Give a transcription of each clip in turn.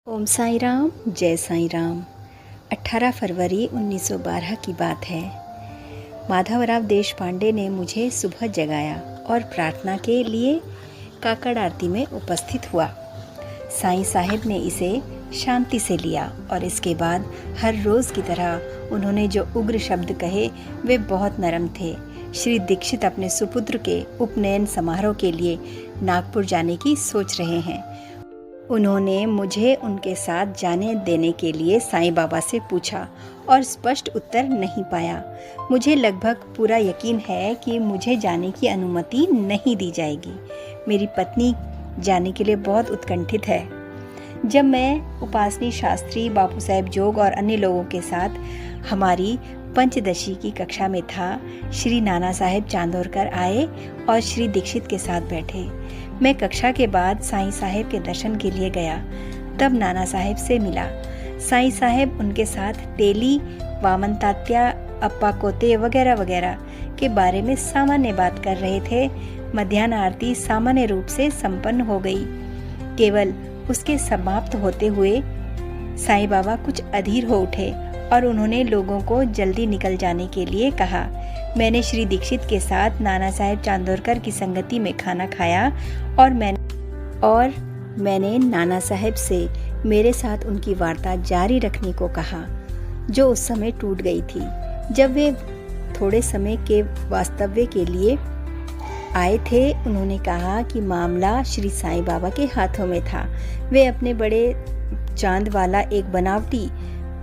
ओम साई राम, जय साई राम। 18 फरवरी 1912 की बात है। माधवराव देशपांडे ने मुझे सुबह जगाया और प्रार्थना के लिए काकड़ आरती में उपस्थित हुआ। साईं साहब ने इसे शांति से लिया और इसके बाद हर रोज़ की तरह उन्होंने जो उग्र शब्द कहे वे बहुत नरम थे। श्री दीक्षित अपने सुपुत्र के उपनयन समारोह के लिए नागपुर जाने की सोच रहे हैं। उन्होंने मुझे उनके साथ जाने देने के लिए साईं बाबा से पूछा और स्पष्ट उत्तर नहीं पाया। मुझे लगभग पूरा यकीन है कि मुझे जाने की अनुमति नहीं दी जाएगी। मेरी पत्नी जाने के लिए बहुत उत्कंठित है। जब मैं उपासनी शास्त्री, बापू साहेब जोग और अन्य लोगों के साथ हमारी पंचदशी की कक्षा में था, श्री नाना साहेब चांदोरकर आए और श्री दीक्षित के साथ बैठे। मैं कक्षा के बाद साईं साहेब के दर्शन के लिए गया, तब नाना साहेब से मिला। साईं साहेब उनके साथ टेली, वामन तात्या, अप्पा कोते वगैरह वगैरह के बारे में सामान्य बात कर रहे थे। मध्याह्न आरती सामान्य रूप से संपन्न हो गई। केवल उसके समाप्त होते हुए साईं बाबा कुछ अधीर हो उठे और उन्होंने लोगों को जल्दी निकल जाने के लिए कहा। मैंने श्री दीक्षित के साथ नाना साहेब चांदोरकर की संगति में खाना खाया और मैंने नाना साहेब से मेरे साथ उनकी वार्ता जारी रखने को कहा, जो उस समय टूट गई थी। जब वे थोड़े समय के वास्तव्य के लिए आए थे, उन्होंने कहा कि मामला श्री साईं बाबा के हाथों में था। वे अपने बड़े चांद वाला एक बनावटी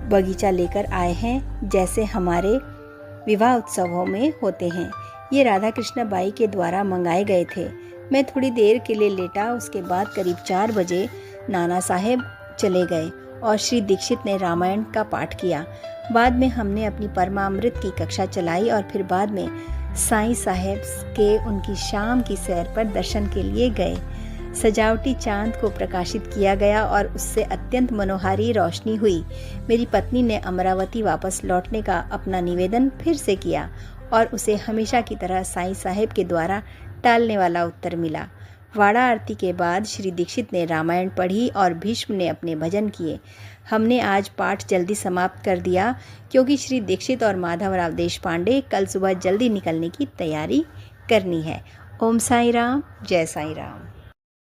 बगीचा लेकर आए हैं, जैसे हमारे विवाह उत्सवों में होते हैं। ये राधा कृष्ण बाई के द्वारा मंगाए गए थे। मैं थोड़ी देर के लिए लेटा। उसके बाद करीब 4 बजे नाना साहेब चले गए और श्री दीक्षित ने रामायण का पाठ किया। बाद में हमने अपनी परमामृत की कक्षा चलाई और फिर बाद में साईं साहेब के उनकी शाम की सैर पर दर्शन के लिए गए। सजावटी चांद को प्रकाशित किया गया और उससे अत्यंत मनोहारी रोशनी हुई। मेरी पत्नी ने अमरावती वापस लौटने का अपना निवेदन फिर से किया और उसे हमेशा की तरह साईं साहेब के द्वारा टालने वाला उत्तर मिला। वाड़ा आरती के बाद श्री दीक्षित ने रामायण पढ़ी और भीष्म ने अपने भजन किए। हमने आज पाठ जल्दी समाप्त कर दिया क्योंकि श्री दीक्षित और माधवराव देशपांडे कल सुबह जल्दी निकलने की तैयारी करनी है। ओम साई राम, जय साई राम।